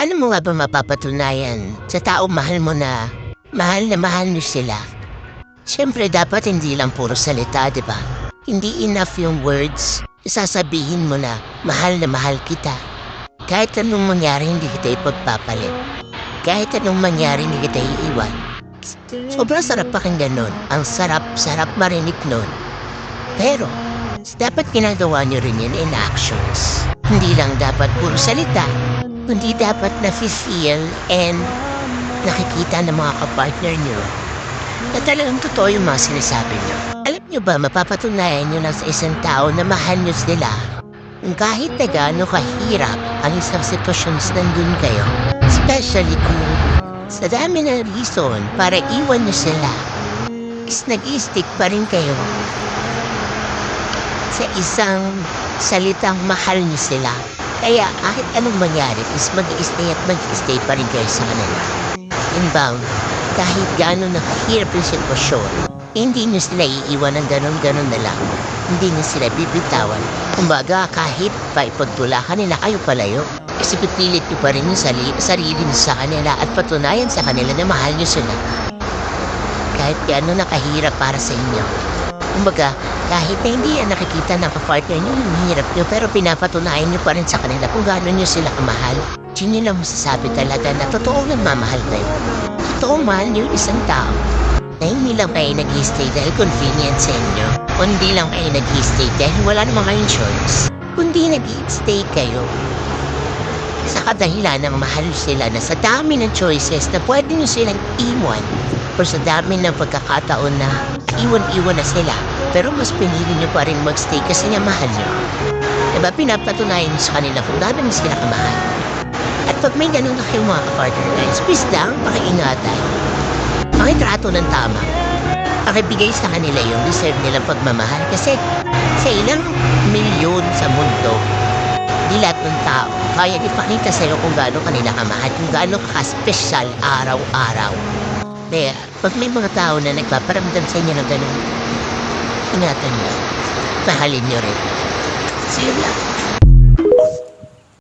Paano mo nga ba mapapatunayan sa taong mahal niyo sila? Siyempre dapat hindi lang puro salita, di ba? Hindi enough yung words. Sasabihin mo na mahal kita. Kahit anong mangyari hindi kita ipagpapalit. Kahit anong mangyari hindi kita iiwan. Sobrang sarap pakinggan nun. Ang sarap marinig nun. Pero, dapat ginagawa niyo rin yun in actions. Hindi lang dapat puro salita. Kundi dapat na-feel and nakikita ng mga kapartner nyo na talagang totoo yung mga sinasabi nyo. Alam nyo ba, mapapatunayan nyo lang sa isang tao na mahal nyo sila kahit na gaano kahirap ang isang sitwasyon na nandun kayo. Especially kung sa dami ng reason para iwan nyo sila is nag-i-stick pa rin kayo sa isang salitang mahal nyo sila. Kaya kahit anong mangyari is mag-i-stay pa rin kayo sa kanila. Inbound, kahit gano'n nakahirap yung sitwasyon, hindi nyo sila iiwan ng gano'n na lang. Hindi nyo sila bibitawan. Kumbaga kahit pa ipagtulakan nila kayo palayo, kasi pipilit nyo pa rin yung sarili nyo sa kanila at patunayan sa kanila na mahal nyo sila. Kahit gano'n nakahirap para sa inyo. Kumbaga, kahit na hindi yan nakikita ng kapartner nyo yung hirap nyo, pero pinapatunayan nyo pa rin sa kanila kung gaano nyo sila kamahal. Yun nyo lang masasabi talaga na totoong nagmamahal kayo. Totoong mahal nyo yung isang tao. Na hindi lang kayo nag-i-stay dahil convenient sa inyo. Kundi lang kayo nag-i-stay dahil wala naman kayong choice. Kundi nag-i-stay kayo sa kadahilan na mahal sila na sa dami ng choices na pwede nyo silang iwan. O sa dami ng pagkakataon na iwan na sila. Pero mas pinili nyo pa rin magstay kasi nga mahal nyo. Diba pinapatunayan nyo sa kanila kung gaano nyo sila kamahal. At pag may ganun na kayong mga kapartner guys, please lang, pakiingatan. Pakitrato ng tama. Pakibigay sa kanila yung deserve nilang pagmamahal. Kasi sa ilang milyon sa mundo, di lahat ng tao kaya ipakita sa'yo kung gaano kanila kamahal, kung gaano ka-special araw-araw. Kaya, pag may mga tao na nagpaparamdam sa inyo ng ganun, ingatan nyo. Mahalin nyo rin. See you lang.